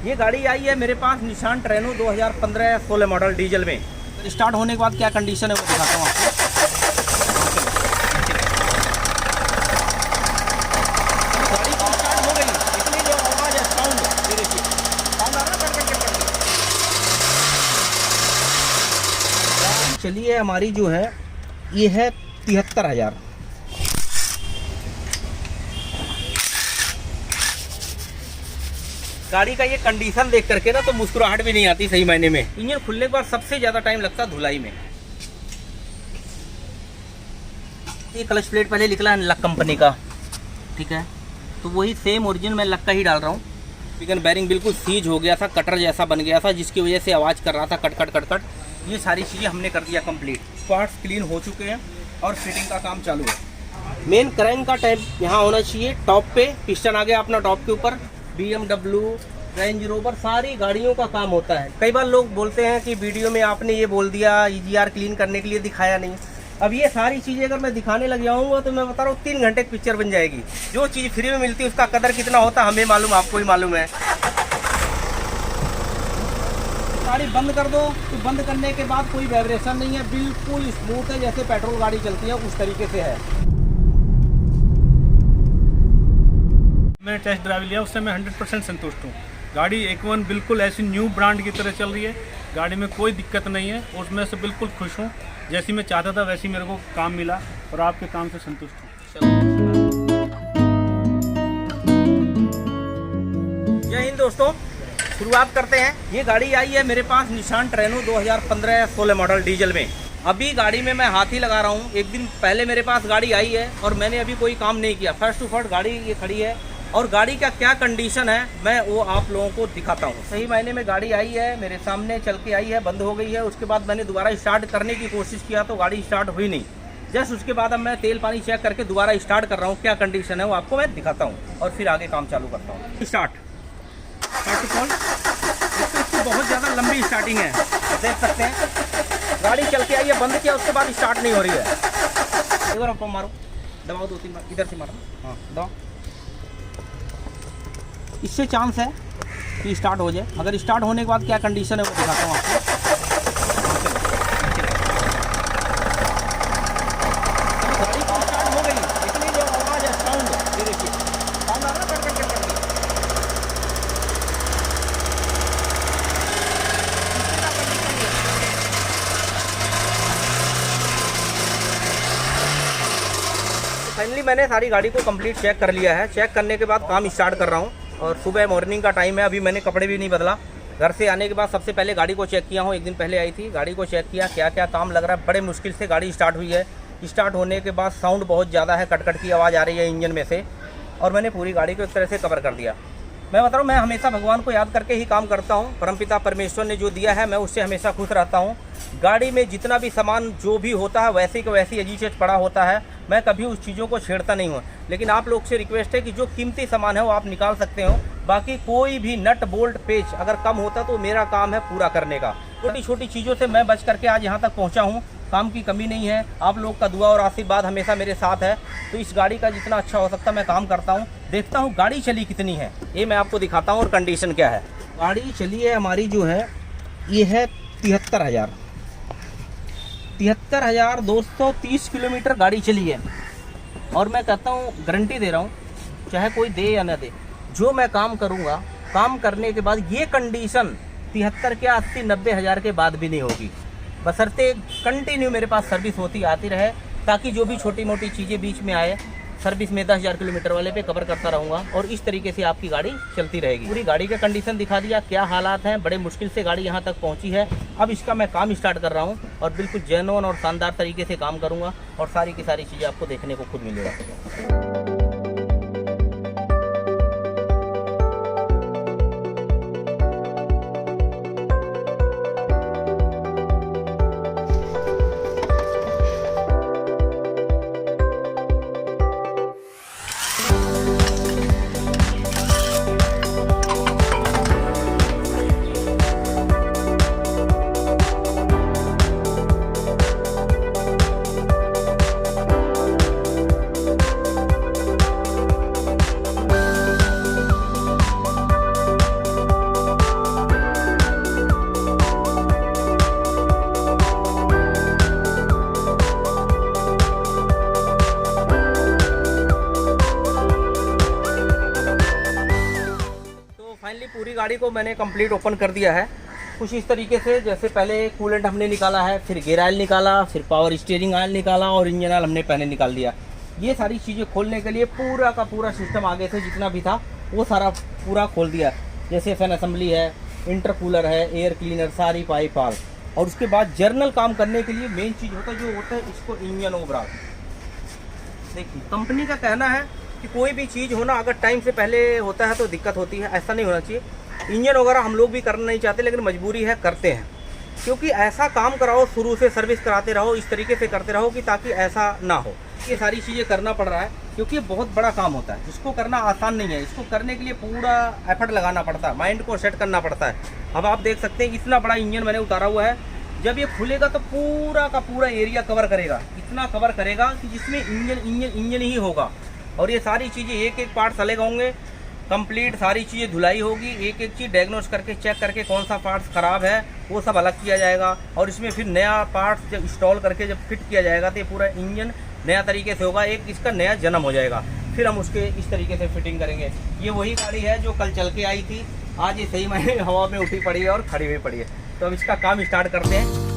ये गाड़ी आई है मेरे पास निशान ट्रेनो 2015-16 मॉडल डीजल में। स्टार्ट होने के बाद क्या कंडीशन है वो दिखाता हूँ आपको। गाड़ी तो स्टार्ट हो गई, इतनी जो आवाज़ है साउंड, ये देखिए साउंड आ रहा है कट कट कट कट। गाड़ी चली है हमारी जो है ये है 73,000। गाड़ी का ये कंडीशन देख करके ना तो मुस्कुराहट भी नहीं आती सही मायने में। इंजन खुलने के बाद सबसे ज़्यादा टाइम लगता है धुलाई में। ये क्लच प्लेट पहले निकला है लक कंपनी का, ठीक है, तो वही सेम ओरिजिन मैं लक का ही डाल रहा हूँ। पिकन बैरिंग बिल्कुल सीज हो गया था, कटर जैसा बन गया था, जिसकी वजह से आवाज़ कर रहा था कट कट कट कट। ये सारी चीज़ें हमने कर दिया कंप्लीट। पार्ट्स क्लीन हो चुके हैं और फिटिंग का काम चालू है। मेन क्रैंक का टाइप यहाँ होना चाहिए टॉप पे, पिस्टन आ गया अपना टॉप के ऊपर। BMW, रेंज रोवर सारी गाड़ियों का काम होता है। कई बार लोग बोलते हैं कि वीडियो में आपने ये बोल दिया EGR क्लीन करने के लिए दिखाया नहीं। अब ये सारी चीज़ें अगर मैं दिखाने लग जाऊँगा तो मैं बता रहा हूँ 3 घंटे की पिक्चर बन जाएगी। जो चीज़ फ्री में मिलती है उसका कदर कितना होता है हमें मालूम, आपको ही मालूम है। गाड़ी बंद कर दो तो बंद करने के बाद कोई वाइब्रेशन नहीं है, बिल्कुल स्मूथ है, जैसे पेट्रोल गाड़ी चलती है उस तरीके से है। मैंने टेस्ट ड्राइव लिया, उससे मैं 100% संतुष्ट हूँ। गाड़ी X1 बिल्कुल ऐसी न्यू ब्रांड की तरह चल रही है, गाड़ी में कोई दिक्कत नहीं है, उसमें से बिल्कुल खुश हूँ। जैसी मैं चाहता था वैसी मेरे को काम मिला और आपके काम से संतुष्ट हूँ। जय हिंद दोस्तों, शुरुआत करते हैं। ये गाड़ी आई है मेरे पास निशान ट्रेनो 2015-16 मॉडल डीजल में। अभी गाड़ी में मैं हाथ ही लगा रहा हूँ। एक दिन पहले मेरे पास गाड़ी आई है और मैंने अभी कोई काम नहीं किया। फर्स्ट टू फर्स्ट गाड़ी ये खड़ी है और गाड़ी का क्या कंडीशन है मैं वो आप लोगों को दिखाता हूँ। सही मायने में गाड़ी आई है मेरे सामने, चल के आई है, बंद हो गई है। उसके बाद मैंने दोबारा स्टार्ट करने की कोशिश किया तो गाड़ी स्टार्ट हुई नहीं। जस्ट उसके बाद अब मैं तेल पानी चेक करके दोबारा स्टार्ट कर रहा हूँ। क्या कंडीशन है वो आपको मैं दिखाता हूँ और फिर आगे काम चालू करता हूँ। स्टार्ट इसकी बहुत ज़्यादा लंबी स्टार्टिंग है, देख सकते हैं। गाड़ी चल के आई है, बंद किया उसके बाद स्टार्ट नहीं हो रही है। एक बार आपको मारो, दबाओ 2-3 बार, इधर से मारो, हाँ दबाओ। इससे चांस है कि स्टार्ट हो जाए। अगर स्टार्ट होने के बाद क्या कंडीशन है वो दिखाता हूँ आपको। गाड़ी तो स्टार्ट हो गई, इतनी जो आवाज़ है साउंड, ये देखिए साउंड आ रहा है cut cut cut cut. Finally मैंने सारी गाड़ी को कंप्लीट चेक कर लिया है। चेक करने के बाद काम स्टार्ट कर रहा हूँ और सुबह मॉर्निंग का टाइम है। अभी मैंने कपड़े भी नहीं बदला। घर से आने के बाद सबसे पहले गाड़ी को चेक किया हूँ। एक दिन पहले आई थी, गाड़ी को चेक किया क्या क्या काम लग रहा है। बड़े मुश्किल से गाड़ी स्टार्ट हुई है। स्टार्ट होने के बाद साउंड बहुत ज़्यादा है, कट कट की आवाज़ आ रही है इंजन में से, और मैंने पूरी गाड़ी को एक तरह से कवर कर दिया। मैं बता रहा हूँ मैं हमेशा भगवान को याद करके ही काम करता हूँ। परमपिता परमेश्वर ने जो दिया है मैं उससे हमेशा खुश रहता हूँ। गाड़ी में जितना भी सामान जो भी होता है वैसे का वैसी अजीज से पड़ा होता है, मैं कभी उस चीज़ों को छेड़ता नहीं हूँ। लेकिन आप लोग से रिक्वेस्ट है कि जो कीमती सामान है वो आप निकाल सकते हो। बाकी कोई भी नट बोल्ट पेच अगर कम होता तो मेरा काम है पूरा करने का। छोटी छोटी चीज़ों से मैं बच करके आज यहाँ तक पहुँचा हूँ। काम की कमी नहीं है, आप लोग का दुआ और आशीर्वाद हमेशा मेरे साथ है। तो इस गाड़ी का जितना अच्छा हो सकता है मैं काम करता हूँ। देखता हूँ गाड़ी चली कितनी है, ये मैं आपको दिखाता हूँ और कंडीशन क्या है। गाड़ी चली है हमारी जो है ये है 73,000। 73,230 किलोमीटर गाड़ी चली है। और मैं कहता हूँ गारंटी दे रहा हूँ, चाहे कोई दे या ना दे, जो मैं काम करूँगा काम करने के बाद ये कंडीशन 73 के 80-90 हज़ार के बाद भी नहीं होगी। बशर्ते कंटिन्यू मेरे पास सर्विस होती आती रहे, ताकि जो भी छोटी मोटी चीज़ें बीच में आए सर्विस में 10,000 किलोमीटर वाले पे कवर करता रहूँगा और इस तरीके से आपकी गाड़ी चलती रहेगी। पूरी गाड़ी का कंडीशन दिखा दिया, क्या हालात हैं। बड़े मुश्किल से गाड़ी यहाँ तक पहुँची है। अब इसका मैं काम स्टार्ट कर रहा हूँ और बिल्कुल जेन्युइन और शानदार तरीके से काम करूँगा और सारी की सारी चीज़ें आपको देखने को खुद मिलेगा। फाइनली पूरी गाड़ी को मैंने कंप्लीट ओपन कर दिया है कुछ इस तरीके से। जैसे पहले कूलेंट हमने निकाला है, फिर गियर ऑयल निकाला, फिर पावर स्टीयरिंग ऑयल निकाला और इंजन ऑयल हमने पहले निकाल दिया। ये सारी चीज़ें खोलने के लिए पूरा का पूरा सिस्टम आगे से जितना भी था वो सारा पूरा खोल दिया। जैसे फैन असेंबली है, इंटरकूलर है, एयर क्लीनर, सारी पाइप आल। और उसके बाद जर्नल काम करने के लिए मेन चीज़ होता है जो होता है इसको इंजन ओवरऑल। देखिए कंपनी का कहना है कि कोई भी चीज़ होना अगर टाइम से पहले होता है तो दिक्कत होती है, ऐसा नहीं होना चाहिए। इंजन वगैरह हम लोग भी करना नहीं चाहते लेकिन मजबूरी है, करते हैं। क्योंकि ऐसा काम कराओ, शुरू से सर्विस कराते रहो, इस तरीके से करते रहो कि ताकि ऐसा ना हो। ये सारी चीज़ें करना पड़ रहा है क्योंकि बहुत बड़ा काम होता है, इसको करना आसान नहीं है। इसको करने के लिए पूरा एफर्ट लगाना पड़ता है, माइंड को सेट करना पड़ता है। अब आप देख सकते हैं इतना बड़ा इंजन मैंने उतारा हुआ है। जब ये खुलेगा तो पूरा का पूरा एरिया कवर करेगा, इतना कवर करेगा कि जिसमें इंजन ही होगा। और ये सारी चीज़ें एक एक पार्ट्स अलग होंगे, कंप्लीट सारी चीज़ें धुलाई होगी, एक एक चीज़ डायग्नोस करके चेक करके कौन सा पार्ट्स ख़राब है वो सब अलग किया जाएगा। और इसमें फिर नया पार्ट्स जब इंस्टॉल करके जब फिट किया जाएगा तो ये पूरा इंजन नया तरीके से होगा, एक इसका नया जन्म हो जाएगा। फिर हम उसके इस तरीके से फिटिंग करेंगे। ये वही गाड़ी है जो कल चल के आई थी, आज ये सही मायने हवा में उठी पड़ी है और खड़ी हुई पड़ी है। तो अब इसका काम स्टार्ट करते हैं।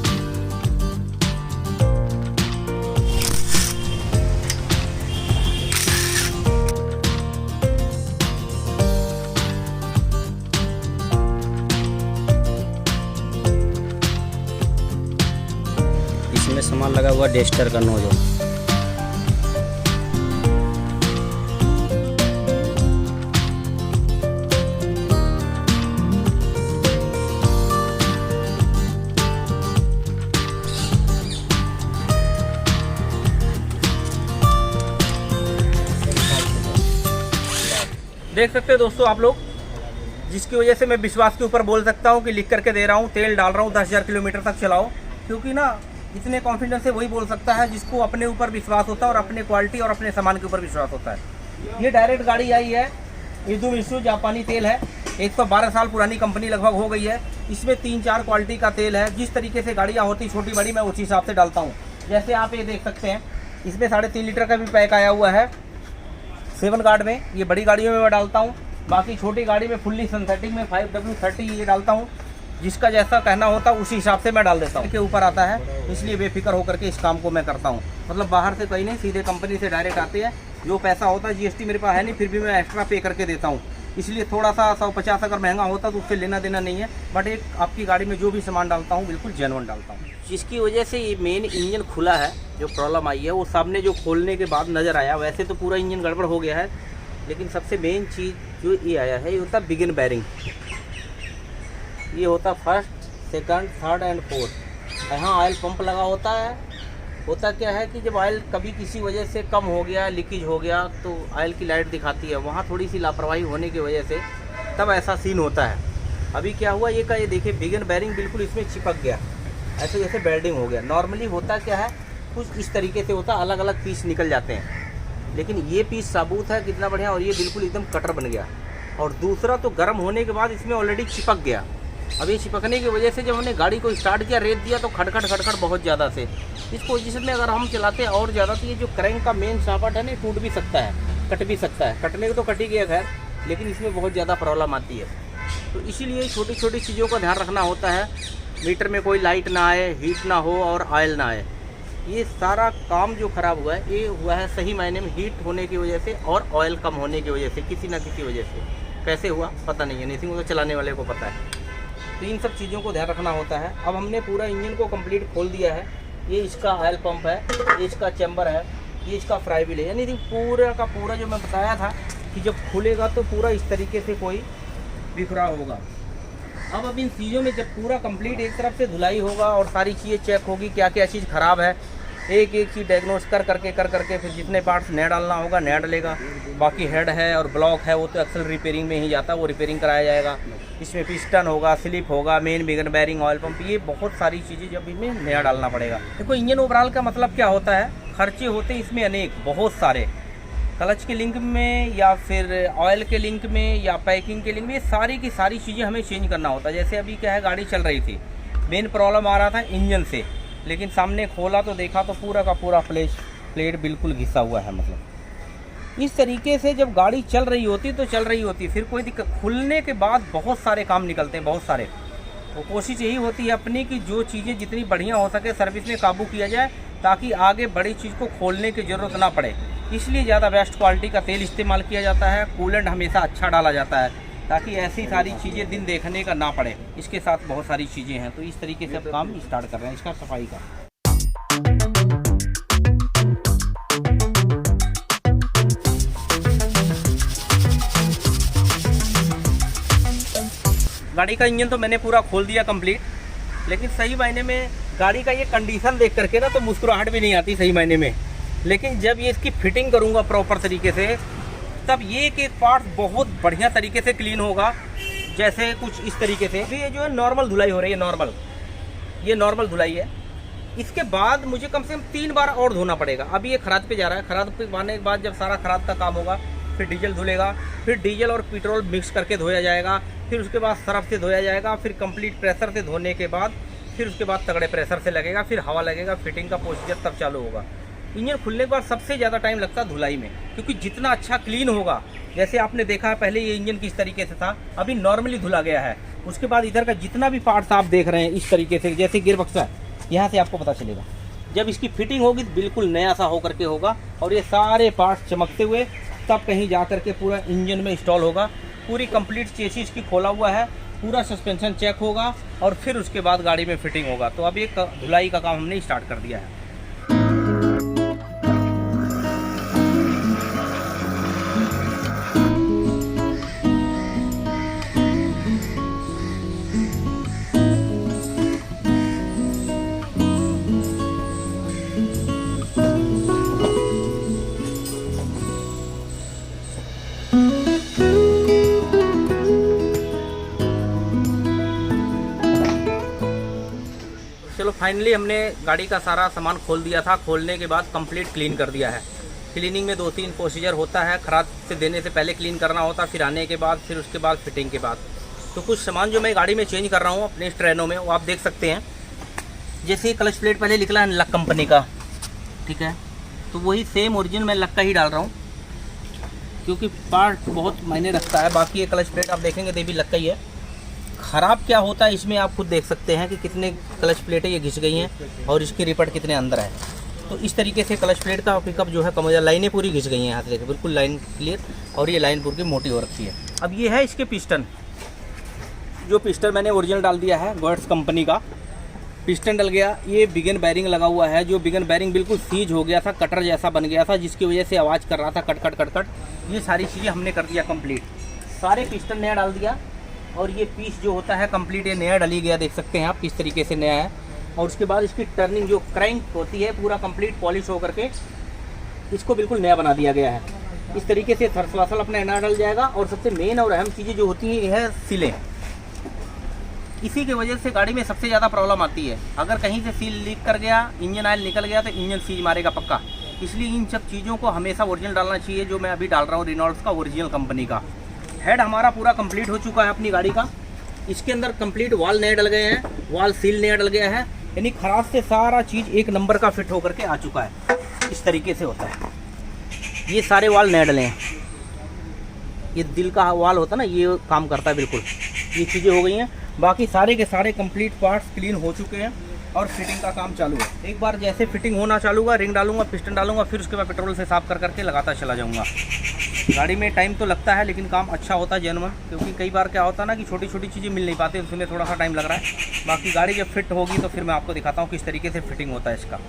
इसमें सामान लगा हुआ डेस्टर का नोजल। देख सकते हैं दोस्तों आप लोग, जिसकी वजह से मैं विश्वास के ऊपर बोल सकता हूँ कि लिख करके दे रहा हूँ, तेल डाल रहा हूँ 10,000 किलोमीटर तक चलाओ। क्योंकि ना इतने कॉन्फिडेंस से वही बोल सकता है जिसको अपने ऊपर विश्वास होता है और अपने क्वालिटी और अपने सामान के ऊपर विश्वास होता है। ये डायरेक्ट गाड़ी आई है, इज़ुमित्सु जापानी तेल है, 112 साल पुरानी कंपनी लगभग हो गई है। इसमें 3-4 क्वालिटी का तेल है। जिस तरीके से गाड़ियाँ होती छोटी बड़ी मैं उसी हिसाब से डालता हूँ। जैसे आप ये देख सकते हैं, इसमें 3.5 लीटर का भी पैक आया हुआ है 7 गार्ड में। ये बड़ी गाड़ियों में मैं डालता हूँ, बाकी छोटी गाड़ी में फुल्ली सिंथेटिक में 5W30 ये डालता हूँ। जिसका जैसा कहना होता है उसी हिसाब से मैं डाल देता हूँ। के ऊपर आता है, इसलिए बेफिक्र होकर के इस काम को मैं करता हूँ। मतलब बाहर से कहीं नहीं, सीधे कंपनी से डायरेक्ट आते हैं। जो पैसा होता है GST मेरे पास है नहीं, फिर भी मैं एक्स्ट्रा पे करके देता हूँ। इसलिए थोड़ा सा 150 अगर महंगा होता तो उससे लेना देना नहीं है। बट एक आपकी गाड़ी में जो भी सामान डालता हूँ बिल्कुल जेन्युइन डालता हूँ। जिसकी वजह से ये मेन इंजन खुला है, जो प्रॉब्लम आई है वो सामने जो खोलने के बाद नज़र आया। वैसे तो पूरा इंजन गड़बड़ हो गया है, लेकिन सबसे मेन चीज़ जो ये आया है ये होता बिगिन बैरिंग। ये होता first, second, third and fourth. यहाँ ऑयल पंप लगा होता है। होता क्या है कि जब ऑयल कभी किसी वजह से कम हो गया, लीकेज हो गया, तो ऑयल की लाइट दिखाती है। वहाँ थोड़ी सी लापरवाही होने की वजह से तब ऐसा सीन होता है। अभी क्या हुआ ये देखिए बिगिन बैरिंग बिल्कुल इसमें चिपक गया, ऐसे जैसे बेल्डिंग हो गया। नॉर्मली होता क्या है कुछ इस तरीके से होता, अलग अलग पीस निकल जाते हैं। लेकिन ये पीस साबुत है कितना बढ़िया, और ये बिल्कुल एकदम कटर बन गया। और दूसरा तो गर्म होने के बाद इसमें ऑलरेडी चिपक गया। अब ये चिपकने की वजह से जब हमने गाड़ी को स्टार्ट किया, रेत दिया, तो खटखट बहुत ज़्यादा से इस पोजीशन में अगर हम चलाते हैं और ज़्यादा तो ये जो क्रैंक का मेन शाफ्ट है ना टूट भी सकता है, कट भी सकता है। कटने को तो कट ही गया खैर, लेकिन इसमें बहुत ज़्यादा प्रॉब्लम आती है। तो इसीलिए छोटी छोटी चीज़ों का ध्यान रखना होता है। मीटर में कोई लाइट ना आए, हीट ना हो और ऑयल ना आए। ये सारा काम जो ख़राब हुआ है ये हुआ है सही मायने में हीट होने की वजह से और ऑयल कम होने की वजह से, किसी ना किसी वजह से। कैसे हुआ पता नहीं है, नहीं तो चलाने वाले को पता है। तो इन सब चीज़ों को ध्यान रखना होता है। अब हमने पूरा इंजन को कंप्लीट खोल दिया है। ये इसका ऑयल पंप है, ये इसका चैम्बर है, ये इसका फ्राई व्हील है। यानी पूरा का पूरा जो मैं बताया था कि जब खुलेगा तो पूरा इस तरीके से कोई बिखराव होगा। अब इन चीज़ों में जब पूरा कंप्लीट एक तरफ से धुलाई होगा और सारी चीज़ें चेक होगी क्या क्या चीज़ ख़राब है, एक एक चीज़ डायग्नोस कर करके फिर जितने पार्ट्स नया डालना होगा नया डलेगा। बाकी हेड है और ब्लॉक है वो तो अक्सर रिपेयरिंग में ही जाता है, वो रिपेयरिंग कराया जाएगा। इसमें पिस्टन होगा, स्लिप होगा, main big end bearing, oil pump, ये बहुत सारी चीज़ें जब इनमें नया डालना पड़ेगा। देखो इंजन ओवरऑल का मतलब क्या होता है, खर्चे होते हैं इसमें अनेक, बहुत सारे। क्लच के लिंक में या फिर ऑयल के लिंक में या पैकिंग के लिंक में, सारी की सारी चीज़ें हमें चेंज करना होता है। जैसे अभी क्या है गाड़ी चल रही थी, मेन प्रॉब्लम आ रहा था इंजन से, लेकिन सामने खोला तो देखा तो पूरा का पूरा प्लेट बिल्कुल घिसा हुआ है। मतलब इस तरीके से जब गाड़ी चल रही होती तो चल रही होती, फिर कोई दिक्कत, खुलने के बाद बहुत सारे काम निकलते हैं, बहुत सारे। तो कोशिश यही होती है अपनी कि जो चीज़ें जितनी बढ़िया हो सके सर्विस में काबू किया जाए, ताकि आगे बड़ी चीज़ को खोलने की ज़रूरत ना पड़े। इसलिए ज़्यादा बेस्ट क्वालिटी का तेल इस्तेमाल किया जाता है, कूलेंट हमेशा अच्छा डाला जाता है, ताकि ऐसी सारी चीज़ें दिन देखने का ना पड़े। इसके साथ बहुत सारी चीज़ें हैं, तो इस तरीके से अब काम स्टार्ट कर रहे हैं इसका सफाई का। गाड़ी का इंजन तो मैंने पूरा खोल दिया कंप्लीट, लेकिन सही मायने में गाड़ी का ये कंडीशन देख करके ना तो मुस्कुराहट भी नहीं आती सही मायने में। लेकिन जब ये इसकी फिटिंग करूँगा प्रॉपर तरीके से, तब ये एक पार्ट बहुत बढ़िया तरीके से क्लीन होगा। जैसे कुछ इस तरीके से भी ये जो है नॉर्मल धुलाई हो रही है, ये नॉर्मल धुलाई है। इसके बाद मुझे कम से कम 3 बार और धोना पड़ेगा। अभी ये खराद पे जा रहा है, खराद पे आने के बाद जब सारा खराद का काम होगा, फिर डीजल धुलेगा, फिर डीजल और पेट्रोल मिक्स करके धोया जाएगा, फिर उसके बाद सरफ से धोया जाएगा, फिर कंप्लीट प्रेशर से धोने के बाद फिर उसके बाद तगड़े प्रेशर से लगेगा, फिर हवा लगेगा, फिटिंग का प्रोसीजर तब चालू होगा। इंजन खुलने के बाद सबसे ज़्यादा टाइम लगता है धुलाई में, क्योंकि जितना अच्छा क्लीन होगा, जैसे आपने देखा है पहले ये इंजन किस तरीके से था, अभी नॉर्मली धुला गया है। उसके बाद इधर का जितना भी पार्ट्स आप देख रहे हैं इस तरीके से, जैसे गियर बक्सा है, यहाँ से आपको पता चलेगा। जब इसकी फिटिंग होगी तो बिल्कुल नया सा होकर के होगा, और ये सारे पार्ट्स चमकते हुए तब कहीं जा कर के पूरा इंजन में इंस्टॉल होगा। पूरी कंप्लीट चेसिस की खोला हुआ है, पूरा सस्पेंशन चेक होगा, और फिर उसके बाद गाड़ी में फिटिंग होगा। तो अब ये धुलाई का काम हमने स्टार्ट कर दिया है। चलो फाइनली हमने गाड़ी का सारा सामान खोल दिया था। खोलने के बाद कंप्लीट क्लीन कर दिया है। क्लीनिंग में 2-3 प्रोसीजर होता है, खराद से देने से पहले क्लीन करना होता है, फिर आने के बाद, फिर उसके बाद फिटिंग के बाद। तो कुछ सामान जो मैं गाड़ी में चेंज कर रहा हूँ अपने ट्रेनों में, वो आप देख सकते हैं। जैसे क्लच प्लेट पहले निकला है लक कंपनी का, ठीक है, तो वही सेम ओरिजिनल मैं लक का ही डाल रहा हूँ, क्योंकि पार्ट बहुत मायने रखता है। बाकी ये क्लच प्लेट आप देखेंगे तो भी लक का ही है। ख़राब क्या होता है इसमें आप खुद देख सकते हैं कि कितने क्लच प्लेटें ये घिस गई हैं और इसकी रिपट कितने अंदर है। तो इस तरीके से क्लच प्लेट का पिकअप जो है कम हो जाए। लाइनें पूरी घिस गई हैं यहाँ से, देखिए बिल्कुल लाइन क्लियर, और ये लाइन पूरी मोटी हो रखी है। अब ये है इसके पिस्टन, जो पिस्टन मैंने ओरिजिनल डाल दिया है, गोयट्स कंपनी का पिस्टन डल गया। ये बिगन बैरिंग लगा हुआ है, जो बिगन बैरिंग बिल्कुल सीज हो गया था, कटर जैसा बन गया था, जिसकी वजह से आवाज़ कर रहा था कट कट कट कट। ये सारी चीज़ें हमने कर दिया कंप्लीट, सारे पिस्टन नया डाल दिया। और ये पीस जो होता है कंप्लीट ये नया डली गया, देख सकते हैं आप किस तरीके से नया है। और उसके बाद इसकी टर्निंग जो क्रैंक होती है पूरा कंप्लीट पॉलिश होकर के इसको बिल्कुल नया बना दिया गया है। इस तरीके से थर्सवासल अपना नया डल जाएगा। और सबसे मेन और अहम चीज़ें जो होती हैं ये है सीलें। इसी की वजह से गाड़ी में सबसे ज़्यादा प्रॉब्लम आती है। अगर कहीं से सील लीक कर गया, इंजन ऑयल निकल गया, तो इंजन सीज मारेगा पक्का। इसलिए इन सब चीज़ों को हमेशा ओरिजिनल डालना चाहिए, जो मैं अभी डाल रहा हूँ रेनॉल्ड्स का ओरिजिनल कंपनी का। हेड हमारा पूरा कंप्लीट हो चुका है अपनी गाड़ी का। इसके अंदर कंप्लीट वाल नए डल गए हैं, वाल सील नया डल गया है, यानी खराब से सारा चीज़ एक नंबर का फिट होकर के आ चुका है। इस तरीके से होता है। ये सारे वाल नए डले हैं। ये दिल का वाल होता है ना, ये काम करता है बिल्कुल। ये चीज़ें हो गई हैं। बाकी सारे के सारे कंप्लीट पार्ट्स क्लीन हो चुके हैं और फिटिंग का काम चालू है। एक बार जैसे फिटिंग होना चालू होगा, रिंग डालूंगा, पिस्टन डालूंगा, फिर उसके बाद पेट्रोल से साफ कर करके लगाता चला जाऊंगा। गाड़ी में टाइम तो लगता है, लेकिन काम अच्छा होता है जेन्युइन, क्योंकि कई बार क्या होता है ना कि छोटी छोटी चीज़ें मिल नहीं पाती, उसमें थोड़ा सा टाइम लग रहा है। बाकी गाड़ी जब फिट होगी तो फिर मैं आपको दिखाता हूँ किस तरीके से फिटिंग होता है इसका।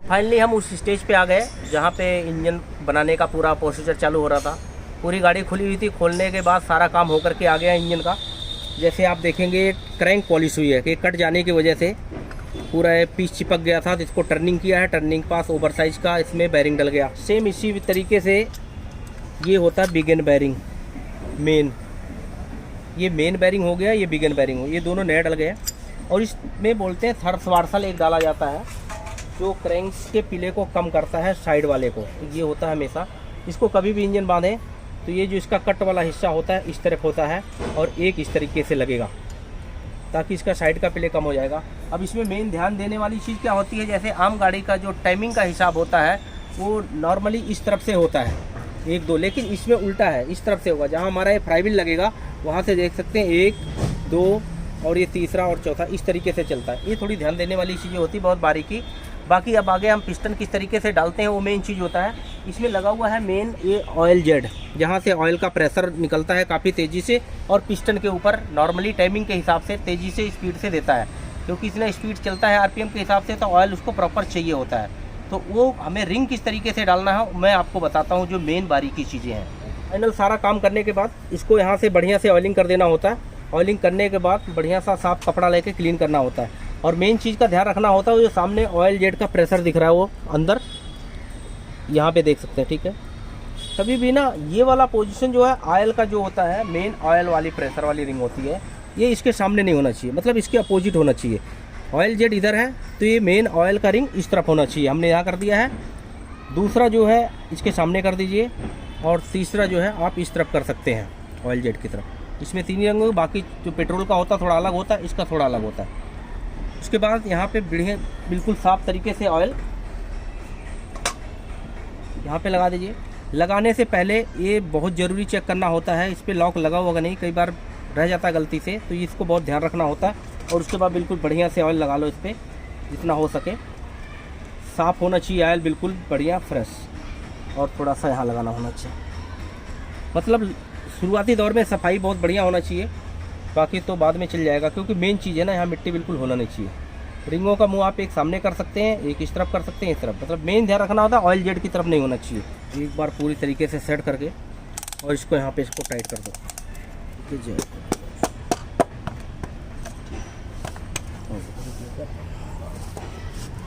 फाइनली हम उस स्टेज पे आ गए जहाँ पे इंजन बनाने का पूरा प्रोसीजर चालू हो रहा था। पूरी गाड़ी खुली हुई थी, खोलने के बाद सारा काम होकर के आ गया इंजन का। जैसे आप देखेंगे क्रैंक पॉलिश हुई है कि कट जाने की वजह से पूरा पीस चिपक गया था, तो इसको टर्निंग किया है। टर्निंग पास ओवर साइज का इसमें बैरिंग डल गया। सेम इसी तरीके से ये होता है बिगन बैरिंग मेन, ये मेन बैरिंग हो गया, ये बिगन बैरिंग हो, ये दोनों नए डल गए। और इसमें बोलते हैं थर्ड स्वार्सल एक डाला जाता है जो क्रैंक्स के पीले को कम करता है, साइड वाले को। ये होता है हमेशा। इसको कभी भी इंजन बांधें तो ये जो इसका कट वाला हिस्सा होता है इस तरफ होता है और एक इस तरीके से लगेगा ताकि इसका साइड का पीले कम हो जाएगा। अब इसमें मेन ध्यान देने वाली चीज़ क्या होती है, जैसे आम गाड़ी का जो टाइमिंग का हिसाब होता है वो नॉर्मली इस तरफ से होता है 1 2, लेकिन इसमें उल्टा है, इस तरफ से होगा। जहाँ हमारा ये फ्लाई व्हील लगेगा वहाँ से देख सकते हैं 1 2 और ये तीसरा और चौथा इस तरीके से चलता है। ये थोड़ी ध्यान देने वाली चीज़ें होती है, बहुत बारीकी। बाकी अब आगे हम पिस्टन किस तरीके से डालते हैं वो मेन चीज़ होता है। इसमें लगा हुआ है मेन ये ऑयल जेड, जहाँ से ऑयल का प्रेशर निकलता है काफ़ी तेज़ी से और पिस्टन के ऊपर नॉर्मली टाइमिंग के हिसाब से तेज़ी से स्पीड से देता है, क्योंकि इसमें स्पीड चलता है आरपीएम के हिसाब से, तो ऑयल उसको प्रॉपर चाहिए होता है। तो वो हमें रिंग किस तरीके से डालना है मैं आपको बताता हूँ, जो मेन बारीकी चीज़ें हैं। फाइनल सारा काम करने के बाद इसको यहाँ से बढ़िया से ऑयलिंग कर देना होता है। ऑयलिंग करने के बाद बढ़िया सा साफ कपड़ा लेके क्लीन करना होता है। और मेन चीज़ का ध्यान रखना होता है, वो जो सामने ऑयल जेट का प्रेशर दिख रहा है वो अंदर यहाँ पे देख सकते हैं, ठीक है। कभी भी ना ये वाला पोजीशन जो है ऑयल का जो होता है, मेन ऑयल वाली प्रेशर वाली रिंग होती है, ये इसके सामने नहीं होना चाहिए, मतलब इसके अपोजिट होना चाहिए। ऑयल जेट इधर है तो ये मेन ऑयल का रिंग इस तरफ होना चाहिए, हमने यहाँ कर दिया है। दूसरा जो है इसके सामने कर दीजिए और तीसरा जो है आप इस तरफ कर सकते हैं ऑयल जेट की तरफ। इसमें 3 रंग होंगे, बाकी जो पेट्रोल का होता है थोड़ा अलग होता है, इसका थोड़ा अलग होता है। उसके बाद यहाँ पे बढ़िया बिल्कुल साफ़ तरीके से ऑयल यहाँ पे लगा दीजिए। लगाने से पहले ये बहुत ज़रूरी चेक करना होता है, इस पर लॉक लगा होगा नहीं, कई बार रह जाता है गलती से, तो इसको बहुत ध्यान रखना होता है। और उसके बाद बिल्कुल बढ़िया से ऑयल लगा लो इस पर जितना हो सके। साफ़ होना चाहिए ऑयल, बिल्कुल बढ़िया फ्रेश, और थोड़ा सा यहाँ लगाना होना चाहिए। मतलब शुरुआती दौर में सफाई बहुत बढ़िया होना चाहिए, बाकी तो बाद में चल जाएगा, क्योंकि मेन चीज़ है ना, यहाँ मिट्टी बिल्कुल होना नहीं चाहिए। रिंगों का मुंह आप एक सामने कर सकते हैं, एक इस तरफ कर सकते हैं, इस तरफ, मतलब मेन ध्यान रखना होता है ऑयल जेट की तरफ नहीं होना चाहिए। एक बार पूरी तरीके से सेट करके और इसको यहाँ पे इसको टाइट कर दो, ठीक है।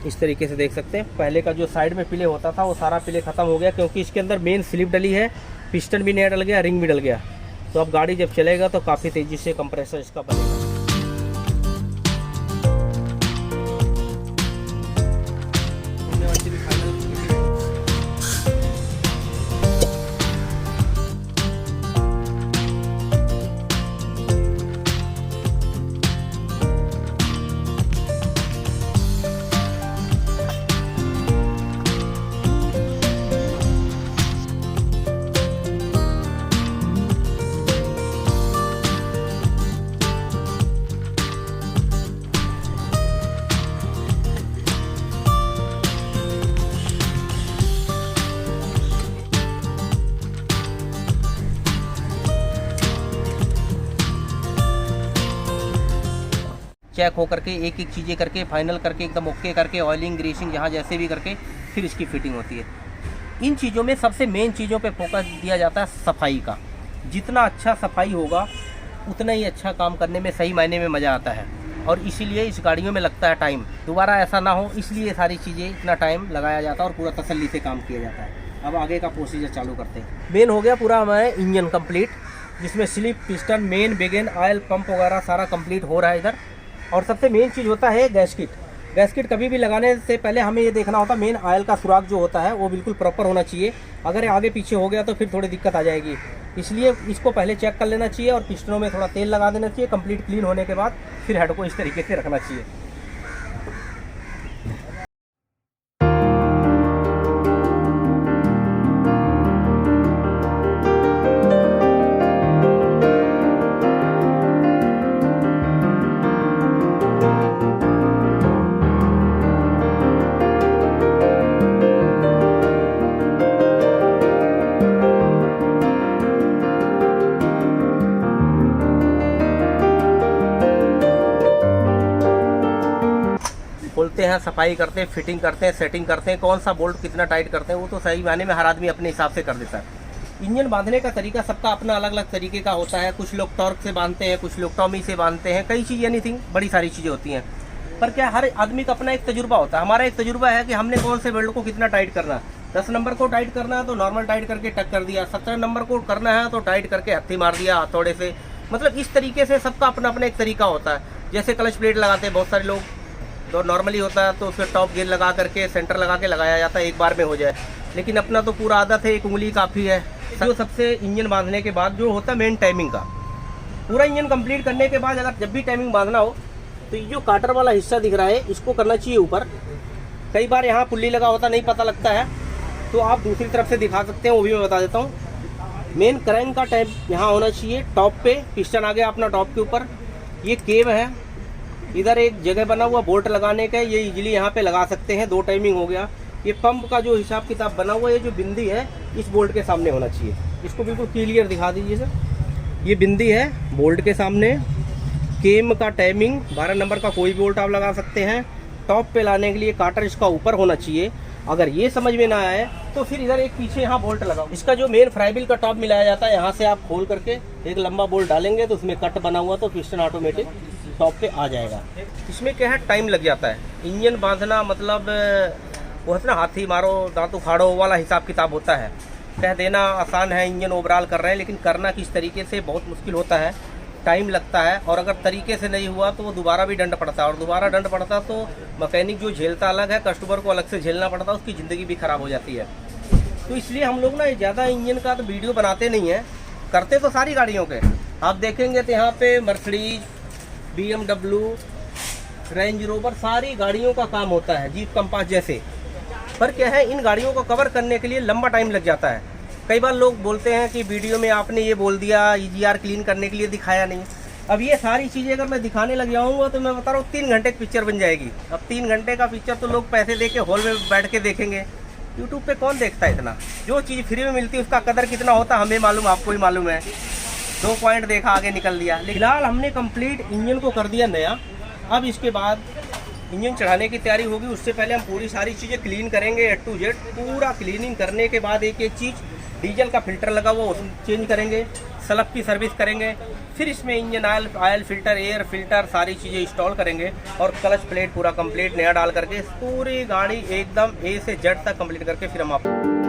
इस तरीके से देख सकते हैं पहले का जो साइड में पिले होता था वो सारा पिले ख़त्म हो गया, क्योंकि इसके अंदर मेन स्लिप डली है, पिस्टन भी नया डल गया, रिंग भी डल गया। तो अब गाड़ी जब चलेगा तो काफ़ी तेज़ी से कंप्रेसर इसका बनेगा। चेक हो करके एक एक चीज़ें करके फाइनल करके एकदम ओके करके ऑयलिंग ग्रीसिंग यहाँ जैसे भी करके फिर इसकी फिटिंग होती है। इन चीज़ों में सबसे मेन चीज़ों पे फोकस दिया जाता है सफाई का। जितना अच्छा सफाई होगा उतना ही अच्छा काम करने में सही मायने में मज़ा आता है, और इसीलिए इस गाड़ियों में लगता है टाइम। दोबारा ऐसा ना हो इसलिए सारी चीज़ें इतना टाइम लगाया जाता है और पूरा तसल्ली से काम किया जाता है। अब आगे का प्रोसीजर चालू करते हैं। मेन हो गया पूरा हमारा इंजन कंप्लीट, जिसमें slip piston main big end oil pump वगैरह सारा कंप्लीट हो रहा है इधर। और सबसे मेन चीज़ होता है गैसकिट। गैसकिट कभी भी लगाने से पहले हमें ये देखना होता है मेन ऑयल का सुराख जो होता है वो बिल्कुल प्रॉपर होना चाहिए। अगर आगे पीछे हो गया तो फिर थोड़ी दिक्कत आ जाएगी, इसलिए इसको पहले चेक कर लेना चाहिए और पिस्टनों में थोड़ा तेल लगा देना चाहिए। कंप्लीट क्लीन होने के बाद फिर हेड को इस तरीके से रखना चाहिए। खोलते हैं, सफाई करते हैं, फिटिंग करते हैं, सेटिंग करते हैं, कौन सा बोल्ट कितना टाइट करते हैं वो तो सही मायने में हर आदमी अपने हिसाब से कर देता है। इंजन बांधने का तरीका सबका अपना अलग अलग तरीके का होता है। कुछ लोग टॉर्क से बांधते हैं, कुछ लोग टॉमी से बांधते हैं, कई चीज़ एनीथिंग बड़ी सारी चीज़ें होती हैं। पर क्या हर आदमी का अपना एक तजुर्बा होता है। हमारा एक तजुर्बा है कि हमने कौन से बेल्ट को कितना टाइट करना है। 10 नंबर को टाइट करना है तो नॉर्मल टाइट करके टक कर दिया, 17 नंबर को करना है तो टाइट करके हत्थी मार दिया हथौड़े से, मतलब इस तरीके से सबका अपना अपना एक तरीका होता है। जैसे क्लच प्लेट लगाते हैं बहुत सारे लोग, तो नॉर्मली होता है तो उसमें टॉप गियर लगा करके सेंटर लगा के लगाया जाता है, एक बार में हो जाए। लेकिन अपना तो पूरा आदत है, एक उंगली काफ़ी है। जो सबसे इंजन बांधने के बाद जो होता है मेन टाइमिंग का, पूरा इंजन कंप्लीट करने के बाद अगर जब भी टाइमिंग बांधना हो तो ये जो काटर वाला हिस्सा दिख रहा है इसको करना चाहिए ऊपर। कई बार यहाँ पुल्ली लगा होता नहीं पता लगता है, तो आप दूसरी तरफ से दिखा सकते हैं, वो भी मैं बता देता हूँ। मेन क्रैंक का टाइप यहाँ होना चाहिए टॉप पे, पिस्टन आ गया अपना टॉप के ऊपर। ये केव है, इधर एक जगह बना हुआ बोल्ट लगाने का, ये इजीली यहाँ पे लगा सकते हैं। 2 टाइमिंग हो गया। ये पंप का जो हिसाब किताब बना हुआ है, ये जो बिंदी है इस बोल्ट के सामने होना चाहिए। इसको बिल्कुल क्लियर दिखा दीजिए सर। ये बिंदी है बोल्ट के सामने। केम का टाइमिंग 12 नंबर का कोई बोल्ट आप लगा सकते हैं। टॉप पे लाने के लिए काटर इसका ऊपर होना चाहिए। अगर ये समझ में ना आए तो फिर इधर एक पीछे यहाँ बोल्ट लगाओ। इसका जो मेन फ्राइबिल का टॉप मिलाया जाता है, यहाँ से आप खोल करके एक लंबा बोल्ट डालेंगे तो उसमें कट बना हुआ, तो पिस्टन ऑटोमेटिक टॉप पे आ जाएगा। इसमें क्या है, टाइम लग जाता है। इंजन बांधना मतलब वो है ना, हाथी मारो दांत उखाड़ो वाला हिसाब किताब होता है। कह देना आसान है इंजन ओवरऑल कर रहे हैं, लेकिन करना किस तरीके से बहुत मुश्किल होता है, टाइम लगता है। और अगर तरीके से नहीं हुआ तो वो दोबारा भी दंड पड़ता है, और दोबारा दंड पड़ता तो मैकेनिक जो झेलता अलग है, कस्टमर को अलग से झेलना पड़ता है, उसकी ज़िंदगी भी ख़राब हो जाती है। तो इसलिए हम लोग ना ज़्यादा इंजन का तो वीडियो बनाते नहीं हैं, करते तो सारी गाड़ियों के। आप देखेंगे तो यहाँ पे मर्सिडीज, BMW, रेंज रोवर, सारी गाड़ियों का काम होता है, जीप कंपास जैसे। पर क्या है, इन गाड़ियों को कवर करने के लिए लंबा टाइम लग जाता है। कई बार लोग बोलते हैं कि वीडियो में आपने ये बोल दिया, EGR क्लीन करने के लिए दिखाया नहीं। अब ये सारी चीज़ें अगर मैं दिखाने लग जाऊँगा तो मैं बता रहा हूँ 3 घंटे की पिक्चर बन जाएगी। अब 3 घंटे का पिक्चर तो लोग पैसे दे के हॉल में बैठ के देखेंगे, यूट्यूब पे कौन देखता है इतना। जो चीज़ फ्री में मिलती है उसका कदर कितना होता है हमें मालूम, आपको ही मालूम है। 2 पॉइंट देखा, आगे निकल दिया। फिलहाल हमने कंप्लीट इंजन को कर दिया नया। अब इसके बाद इंजन चढ़ाने की तैयारी होगी। उससे पहले हम पूरी सारी चीज़ें क्लीन करेंगे, A to Z। पूरा क्लीनिंग करने के बाद एक एक चीज़, डीजल का फिल्टर लगा हुआ उसमें चेंज करेंगे, स्लग की सर्विस करेंगे, फिर इसमें engine oil filter, air filter, सारी चीज़ें इंस्टॉल करेंगे। और क्लच प्लेट पूरा कंप्लीट नया डाल करके पूरी गाड़ी एकदम A से Z तक कंप्लीट करके फिर हम आपको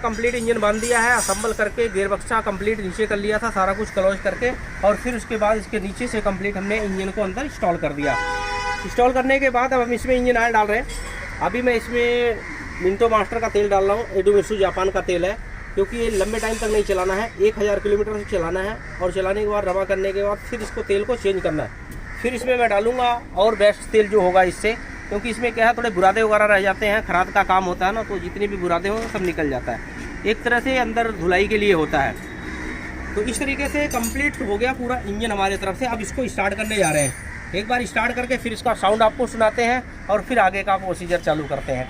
कंप्लीट इंजन बांध दिया है, असम्बल करके गियर बक्सा कंप्लीट नीचे कर लिया था, सारा कुछ क्लोज करके। और फिर उसके बाद इसके नीचे से कंप्लीट हमने इंजन को अंदर इंस्टॉल कर दिया। इंस्टॉल करने के बाद अब हम इसमें इंजन ऑयल डाल रहे हैं। अभी मैं इसमें मिंटो मास्टर का तेल डाल रहा हूँ, एडोमित्सु जापान का तेल है, क्योंकि ये लंबे टाइम तक नहीं चलाना है, 1000 किलोमीटर से चलाना है। और चलाने के बाद रवा करने के बाद फिर इसको तेल को चेंज करना है। फिर इसमें मैं डालूँगा और बेस्ट तेल जो होगा इससे, क्योंकि इसमें क्या है, थोड़े बुरादे वगैरह रह जाते हैं, खराद का काम होता है ना, तो जितने भी बुरादे हों सब निकल जाता है। एक तरह से अंदर धुलाई के लिए होता है। तो इस तरीके से कंप्लीट हो गया पूरा इंजन हमारे तरफ से। अब इसको स्टार्ट करने जा रहे हैं। एक बार स्टार्ट करके फिर इसका साउंड आपको सुनाते हैं और फिर आगे का प्रोसीजर चालू करते हैं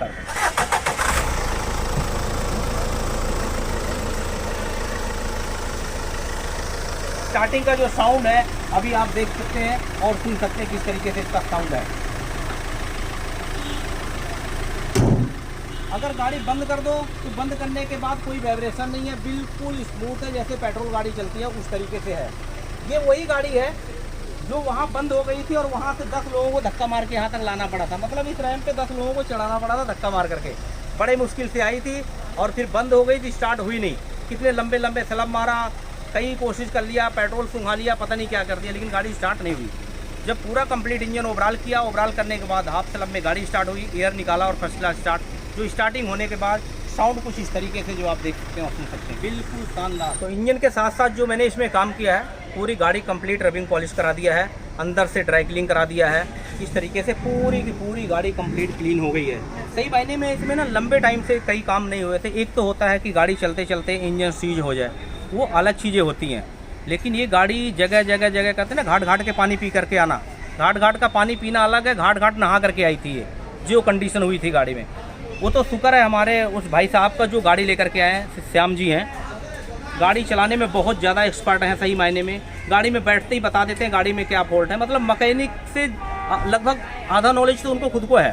स्टार्टिंग का जो साउंड है अभी आप देख सकते हैं और सुन सकते हैं किस तरीके से इसका साउंड है। अगर गाड़ी बंद कर दो तो बंद करने के बाद कोई वाइब्रेशन नहीं है, बिल्कुल स्मूथ है, जैसे पेट्रोल गाड़ी चलती है उस तरीके से है। ये वही गाड़ी है जो वहाँ बंद हो गई थी और वहाँ से 10 लोगों को धक्का मार के यहाँ तक लाना पड़ा था। मतलब इस रैंप पे 10 लोगों को चढ़ाना पड़ा था धक्का मार करके, बड़े मुश्किल से आई थी और फिर बंद हो गई थी, स्टार्ट हुई नहीं। कितने लंबे लंबे स्लब मारा, कई कोशिश कर लिया, पेट्रोल सूंघा लिया, पता नहीं क्या कर दिया, लेकिन गाड़ी स्टार्ट नहीं हुई। जब पूरा कंप्लीट इंजन ओवरऑल किया, ओवरऑल करने के बाद हाफ स्लब में गाड़ी स्टार्ट हुई, एयर निकाला और फर्स्ट क्लास स्टार्ट। जो स्टार्टिंग होने के बाद साउंड कुछ इस तरीके से जो आप देख सकते हैं और सुन सकते हैं, बिल्कुल शानदार। तो इंजन के साथ साथ जो मैंने इसमें काम किया है, पूरी गाड़ी कंप्लीट रबिंग पॉलिश करा दिया है, अंदर से ड्राई क्लीन करा दिया है। इस तरीके से पूरी की पूरी गाड़ी कंप्लीट क्लीन हो गई है। सही मायने में इसमें ना लंबे टाइम से कई काम नहीं हुए थे। एक तो होता है कि गाड़ी चलते चलते इंजन सीज हो जाए, वो अलग चीज़ें होती हैं, लेकिन ये गाड़ी जगह जगह जगह कहते हैं ना, घाट घाट के पानी पी करके आना। घाट घाट का पानी पीना अलग है, घाट घाट नहा करके आई थी ये, जो कंडीशन हुई थी गाड़ी में वो तो शुक्र है हमारे उस भाई साहब का जो गाड़ी लेकर के आए हैं, श्याम जी हैं। गाड़ी चलाने में बहुत ज़्यादा एक्सपर्ट हैं, सही मायने में। गाड़ी में बैठते ही बता देते हैं गाड़ी में क्या फॉल्ट है। मतलब मैकेनिक से लगभग आधा नॉलेज तो उनको खुद को है।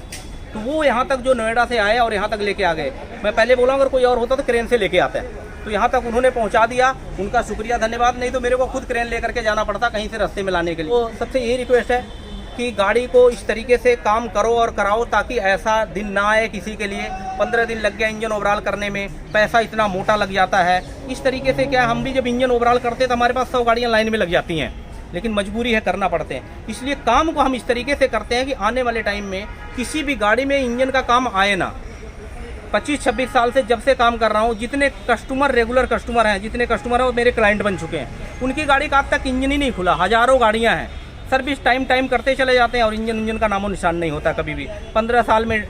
तो वो यहाँ तक जो नोएडा से आए और यहाँ तक लेके आ गए। मैं पहले बोला अगर कोई और होता तो क्रेन से लेके आते हैं, तो यहाँ तक उन्होंने पहुँचा दिया। उनका शुक्रिया, धन्यवाद। नहीं तो मेरे को खुद क्रेन लेकर के जाना पड़ता कहीं से रास्ते में लाने के लिए। तो सबसे यही रिक्वेस्ट है कि गाड़ी को इस तरीके से काम करो और कराओ, ताकि ऐसा दिन ना आए किसी के लिए। 15 दिन लग गया इंजन ओवरऑल करने में, पैसा इतना मोटा लग जाता है। इस तरीके से क्या, हम भी जब इंजन ओवरऑल करते तो हमारे पास 100 गाड़ियाँ लाइन में लग जाती हैं, लेकिन मजबूरी है, करना पड़ते हैं। इसलिए काम को हम इस तरीके से करते हैं कि आने वाले टाइम में किसी भी गाड़ी में इंजन का काम आए ना। 25-26 साल से जब से काम कर रहा हूँ, जितने कस्टमर रेगुलर कस्टमर हैं, जितने कस्टमर हैं वो मेरे क्लाइंट बन चुके हैं। उनकी गाड़ी का आज तक इंजन ही नहीं खुला। हज़ारों गाड़ियाँ हैं, सर्विस टाइम करते चले जाते हैं और इंजन का नामो निशान नहीं होता कभी भी। 15 साल में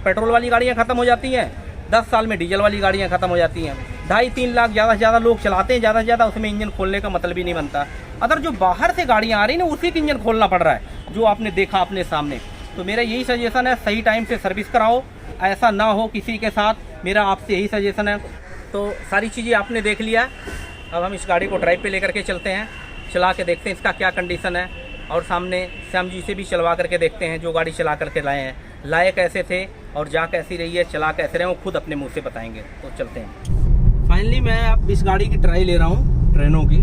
पेट्रोल वाली गाड़ियाँ ख़त्म हो जाती हैं, 10 साल में डीजल वाली गाड़ियाँ ख़त्म हो जाती हैं। 2.5-3 लाख ज़्यादा से ज़्यादा लोग चलाते हैं, ज़्यादा से ज़्यादा उसमें इंजन खोलने का मतलब ही नहीं बनता। अगर जो बाहर से गाड़ियाँ आ रही ना, उसी का इंजन खोलना पड़ रहा है, जो आपने देखा अपने सामने। तो मेरा यही सजेशन है, सही टाइम से सर्विस कराओ, ऐसा ना हो किसी के साथ। मेरा आपसे यही सजेशन है। तो सारी चीज़ें आपने देख लिया। अब हम इस गाड़ी को ड्राइव पे लेकर के चलते हैं, चला के देखते हैं इसका क्या कंडीशन है, और सामने श्याम जी से भी चलवा करके देखते हैं जो गाड़ी चला करके लाए हैं, लाए कैसे थे और जा कैसी रही है, चला कैसे रहे, वो खुद अपने मुँह से बताएँगे। तो चलते हैं। फाइनली मैं अब इस गाड़ी की ट्राई ले रहा हूँ, ट्रेनों की,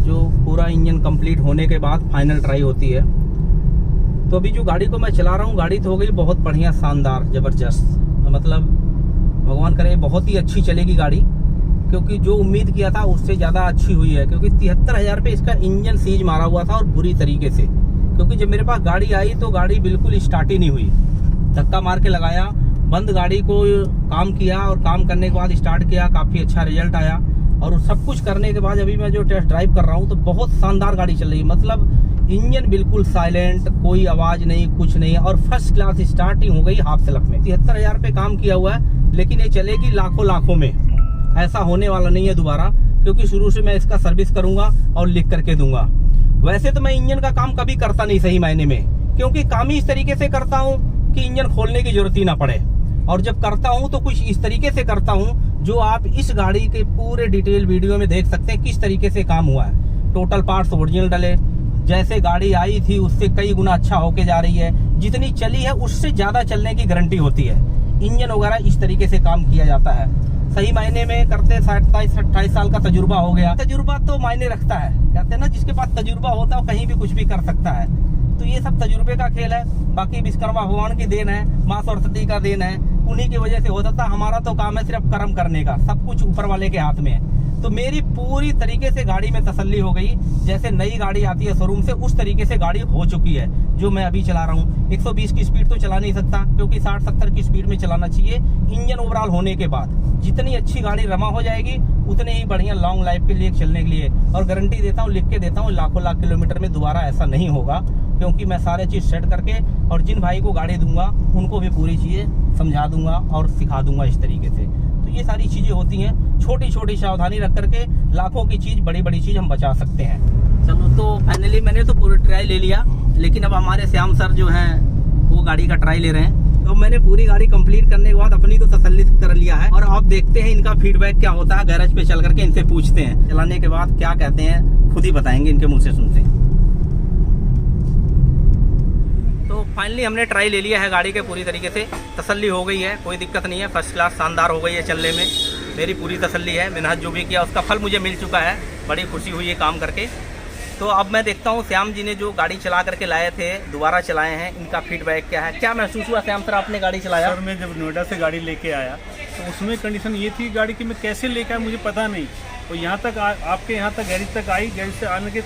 जो पूरा इंजन कंप्लीट होने के बाद फाइनल ट्राई होती है। तो अभी जो गाड़ी को मैं चला रहा हूँ, गाड़ी तो हो गई बहुत बढ़िया, शानदार, ज़बरदस्त। मतलब भगवान करे बहुत ही अच्छी चलेगी गाड़ी, क्योंकि जो उम्मीद किया था उससे ज़्यादा अच्छी हुई है। क्योंकि 73,000 पे इसका इंजन सीज मारा हुआ था, और बुरी तरीके से। क्योंकि जब मेरे पास गाड़ी आई तो गाड़ी बिल्कुल स्टार्ट ही नहीं हुई। धक्का मार के लगाया, बंद गाड़ी को काम किया, और काम करने के बाद स्टार्ट किया, काफ़ी अच्छा रिजल्ट आया। और सब कुछ करने के बाद अभी मैं जो टेस्ट ड्राइव कर रहा हूँ तो बहुत शानदार गाड़ी चल रही है। मतलब इंजन बिल्कुल साइलेंट, कोई आवाज़ नहीं, कुछ नहीं, और फर्स्ट क्लास स्टार्टिंग हो गई हाफ स्लप में। 73,000 पे काम किया हुआ है, लेकिन ये चलेगी लाखों में। ऐसा होने वाला नहीं है दोबारा, क्योंकि शुरू से मैं इसका सर्विस करूंगा और लिख करके दूंगा। वैसे तो मैं इंजन का काम कभी करता नहीं सही मायने में, क्योंकि काम ही इस तरीके से करता हूँ कि इंजन खोलने की जरूरत ही ना पड़े। और जब करता हूँ तो कुछ इस तरीके से करता हूँ जो आप इस गाड़ी के पूरे डिटेल वीडियो में देख सकते हैं किस तरीके से काम हुआ है। टोटल पार्ट्स ओरिजिनल डले, जैसे गाड़ी आई थी उससे कई गुना अच्छा होके जा रही है। जितनी चली है उससे ज़्यादा चलने की गारंटी होती है। इंजन वगैरह इस तरीके से काम किया जाता है। सही मायने में करते 27-28 साल का तजुर्बा हो गया। तजुर्बा तो मायने रखता है, कहते हैं ना, जिसके पास तजुर्बा होता है वो कहीं भी कुछ भी कर सकता है। तो ये सब तजुर्बे का खेल है। बाकी विश्वकर्मा भगवान की देन है, माँ सरस्वती का देन है, उन्हीं की वजह से होता था। हमारा तो काम है सिर्फ कर्म करने का, सब कुछ ऊपर वाले के हाथ में है। तो मेरी पूरी तरीके से गाड़ी में तसल्ली हो गई। जैसे नई गाड़ी आती है शोरूम से, उस तरीके से गाड़ी हो चुकी है जो मैं अभी चला रहा हूँ। 120 की स्पीड तो चला नहीं सकता, क्योंकि 60-70 की स्पीड में चलाना चाहिए। इंजन ओवरऑल होने के बाद जितनी अच्छी गाड़ी रमा हो जाएगी, उतने ही बढ़िया लॉन्ग लाइफ के लिए, चलने के लिए। और गारंटी देता हूँ, लिख के देता हूँ, लाख किलोमीटर में दोबारा ऐसा नहीं होगा, क्योंकि मैं सारे चीज़ सेट करके, और जिन भाई को गाड़ी दूंगा उनको भी पूरी चीज़ें समझा दूंगा और सिखा दूंगा इस तरीके से। तो ये सारी चीज़ें होती हैं, छोटी छोटी सावधानी रख करके लाखों की चीज़, बड़ी बड़ी चीज़ हम बचा सकते हैं। चलो, तो फाइनली मैंने तो पूरी ट्राई ले लिया, लेकिन अब हमारे श्याम सर जो हैं वो गाड़ी का ट्राई ले रहे हैं। तो मैंने पूरी गाड़ी कंप्लीट करने के बाद अपनी तो तसल्ली कर लिया है, और अब देखते हैं इनका फीडबैक क्या होता है। गैरेज पे चल करके इनसे पूछते हैं, चलाने के बाद क्या कहते हैं, खुद ही बताएंगे, इनके मुँह से सुनते हैं। तो फाइनली हमने ट्राई ले लिया है गाड़ी के, पूरी तरीके से तसल्ली हो गई है, कोई दिक्कत नहीं है। फर्स्ट क्लास शानदार हो गई है चलने में, मेरी पूरी तसल्ली है। मेहनत जो भी किया उसका फल मुझे मिल चुका है, बड़ी खुशी हुई है काम करके। तो अब मैं देखता हूँ श्याम जी ने जो गाड़ी चला करके लाए थे, दोबारा चलाए हैं, इनका फीडबैक क्या है, क्या महसूस हुआ श्याम सर आपने गाड़ी चलाया? सर, मैं जब नोएडा से गाड़ी लेके आया तो उसमें कंडीशन ये थी गाड़ी की, मैं कैसे लेके आया मुझे पता नहीं। तो यहाँ तक आपके यहाँ तक गैरेज तक आई, गैरेज से आने के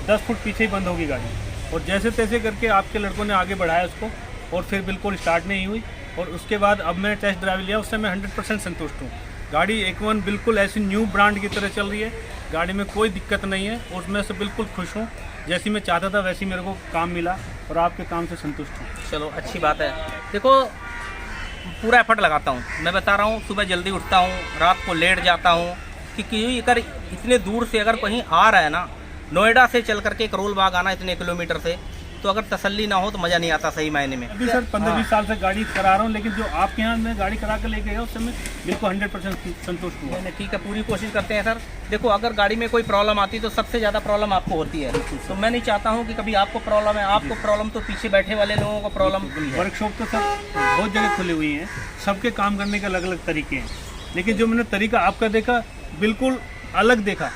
10 फुट पीछे ही बंद होगी गाड़ी, और जैसे तैसे करके आपके लड़कों ने आगे बढ़ाया उसको, और फिर बिल्कुल स्टार्ट नहीं हुई। और उसके बाद अब मैंने टेस्ट ड्राइव लिया, उससे मैं 100% संतुष्ट हूँ। गाड़ी X1 बिल्कुल ऐसी न्यू ब्रांड की तरह चल रही है, गाड़ी में कोई दिक्कत नहीं है, उसमें से बिल्कुल खुश हूँ। जैसी मैं चाहता था वैसी मेरे को काम मिला, और आपके काम से संतुष्ट हूँ। चलो, अच्छी बात है। देखो, पूरा एफर्ट लगाता हूँ, मैं बता रहा हूँ, सुबह जल्दी उठता हूँ, रात को लेट जाता हूँ, कि अगर इतने दूर से अगर कहीं आ रहा है ना, नोएडा से चल करके करोल बाग आना इतने किलोमीटर से, तो अगर तसल्ली ना हो तो मज़ा नहीं आता सही मायने में। अभी सर 15-20 साल से गाड़ी करा रहा हूँ, लेकिन जो आपके यहाँ मैं गाड़ी करा कर लेके गया उससे मैं बिल्कुल 100% संतुष्ट हुआ। नहीं, ठीक है, पूरी कोशिश करते हैं सर। देखो, अगर गाड़ी में कोई प्रॉब्लम आती है तो सबसे ज़्यादा प्रॉब्लम आपको होती है, तो मैं नहीं चाहता हूँ कि कभी आपको प्रॉब्लम है। आपको प्रॉब्लम तो पीछे बैठे वाले लोगों को प्रॉब्लम है। वर्कशॉप तो सर बहुत जगह खुली हुई हैं, सबके काम करने के अलग अलग तरीके हैं, लेकिन जो मैंने तरीका आपका देखा बिल्कुल अलग देखा।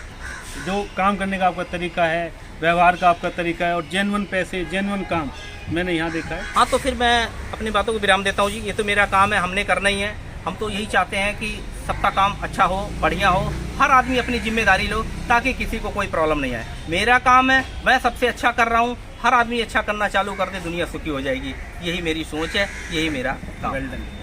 जो काम करने का आपका तरीका है, व्यवहार का आपका तरीका है, और जेन्युइन पैसे जेन्युइन काम मैंने यहाँ देखा है। हाँ, तो फिर मैं अपनी बातों को विराम देता हूँ जी। ये तो मेरा काम है, हमने करना ही है। हम तो यही चाहते हैं कि सबका काम अच्छा हो, बढ़िया हो, हर आदमी अपनी जिम्मेदारी लो ताकि किसी को कोई प्रॉब्लम नहीं आए। मेरा काम है, मैं सबसे अच्छा कर रहा हूँ, हर आदमी अच्छा करना चालू कर दे, दुनिया सुखी हो जाएगी। यही मेरी सोच है, यही मेरा काम। Well done.